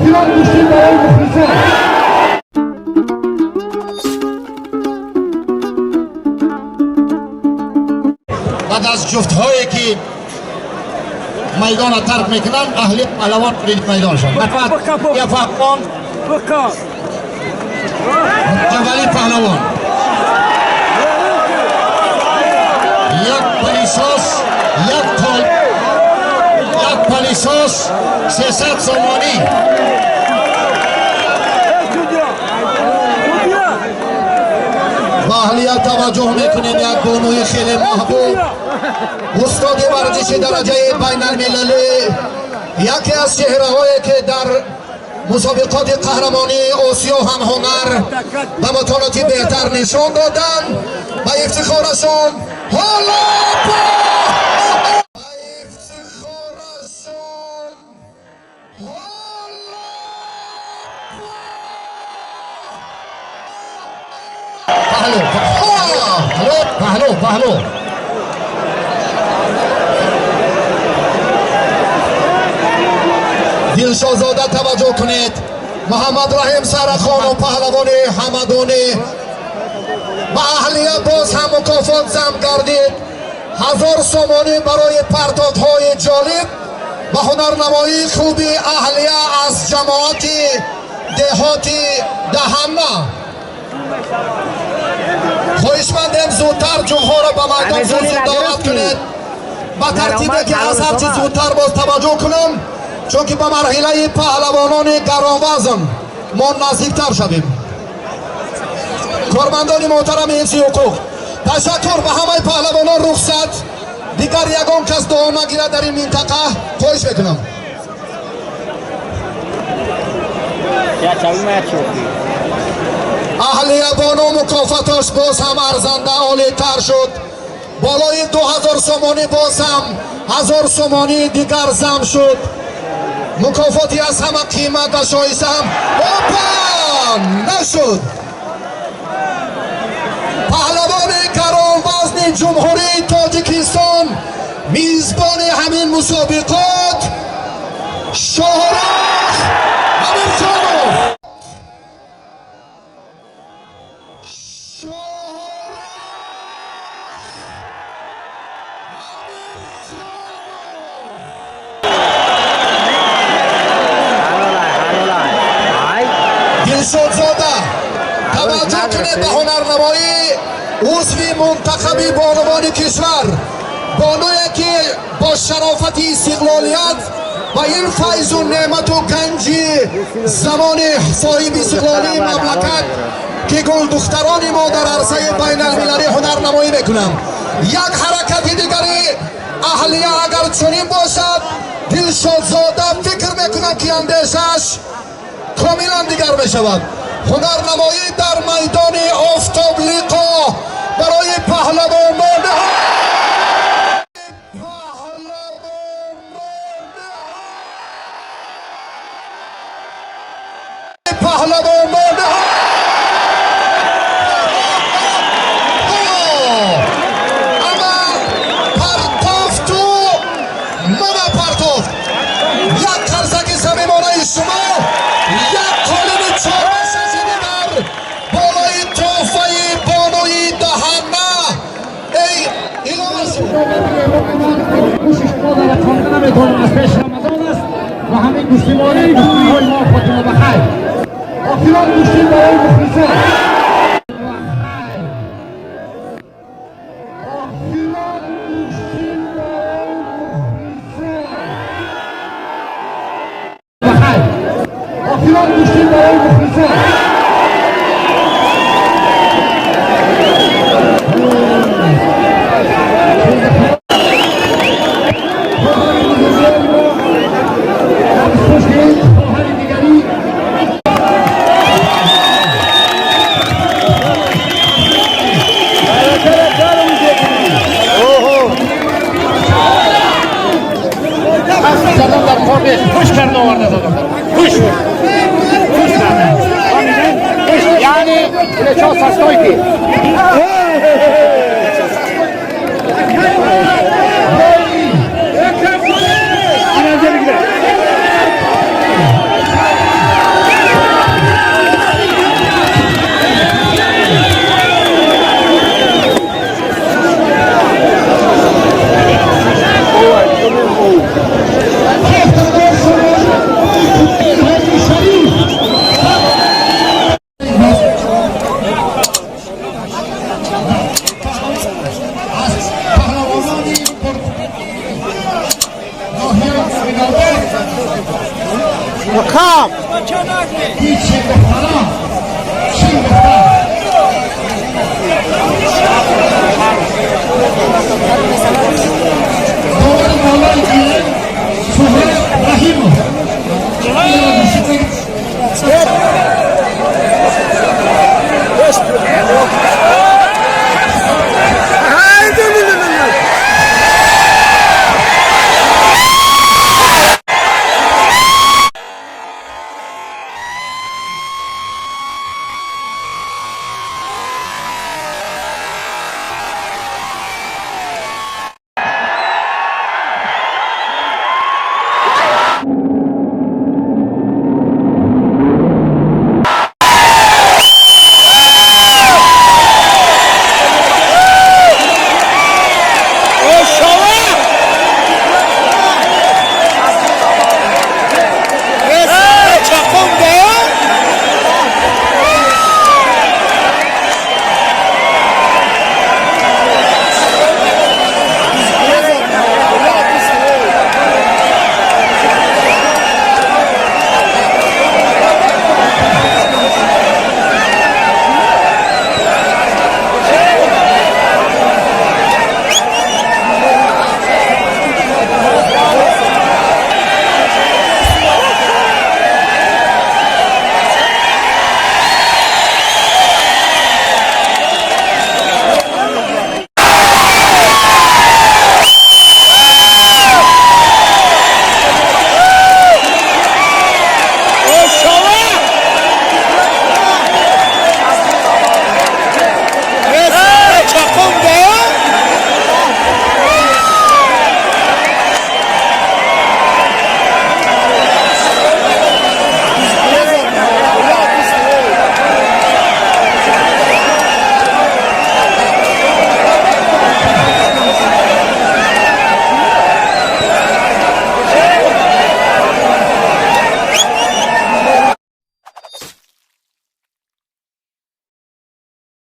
آفرین گوشتین برای مخلصان. بعد از جفت‌هایی که میدان را ترک میکنند اهلی پهلوان برید میدانشان. یا پهلوان اولی پهلوان یک پلیساس یک پلیساس 300 سومانی. با اهلیت توجه میکنیم یک بانوی خیلی محبوب استاد ورزش درجه بین المللی، یکی از چهره هایی که در مسابقات قهرمانی آسیا هم هنر و مطالعاتی بهتر نشان دادن و افتخارشان حالا پهلو دلشازاده توجه کنید. محمد رحیم سرخان و پهلوان حمدانی و اهلیه باز هم مکافات جمع گردید. 1000 سومانی برای پرتاب‌های جالب و هنرنمایی خوبی اهلیه از جماعت دهاتی دهمه. خواهشمندم زودتر جمهور را به میدان دعوت کنید با ترتیبی که از هرچی زودتر باز توجه کنم، چون که به مرحله پهلوانان گرانوزن ما نزدیکتر شویم. کارمندان محترم حفظ حقوق، تشکر به همه پهلوانان رخصت. دیگر یگان کس دعا نگیرد در این منطقه. خواهش میکنم. اهلیه بانو مکافتاش باز هم ارزنده عالی تر شد. بالای 2000 سومانی باز هم 1000 سومانی دیگر زم شد. مکافاتی از همه قیمت و شایسته هم نشد. پهلوان گرانوزن جمهوری تاجیکستان میزبان همین مسابقات شاهرخ امیرخانوف. دلشادزاده توجه کنید به هنرنمایی عضو منتخب بانوان کشور، بانویی که با شرافت استقلالیت و این فیض و نعمت و گنج زمان صاحب استقلالی مملکت که گل دختران ما در عرصه بین المللی هنرنمایی میکنم. یک حرکت دیگری اهلیه اگر چنین باشد دلشادزاده فکر میکنم که اندیشش کاملا دیگر بشود. هنرنمایی در میدان آفتاب لیقا برای پهلوانان از پیش رمضان است و همین گوشتیواری های ما فاطمه بخیر. آفرین گوشتین برای مخلصان. آفرین گوشتین برای مخلصان. خوش کرده آورده زدم. خوش یعنی چه سستایی که Come!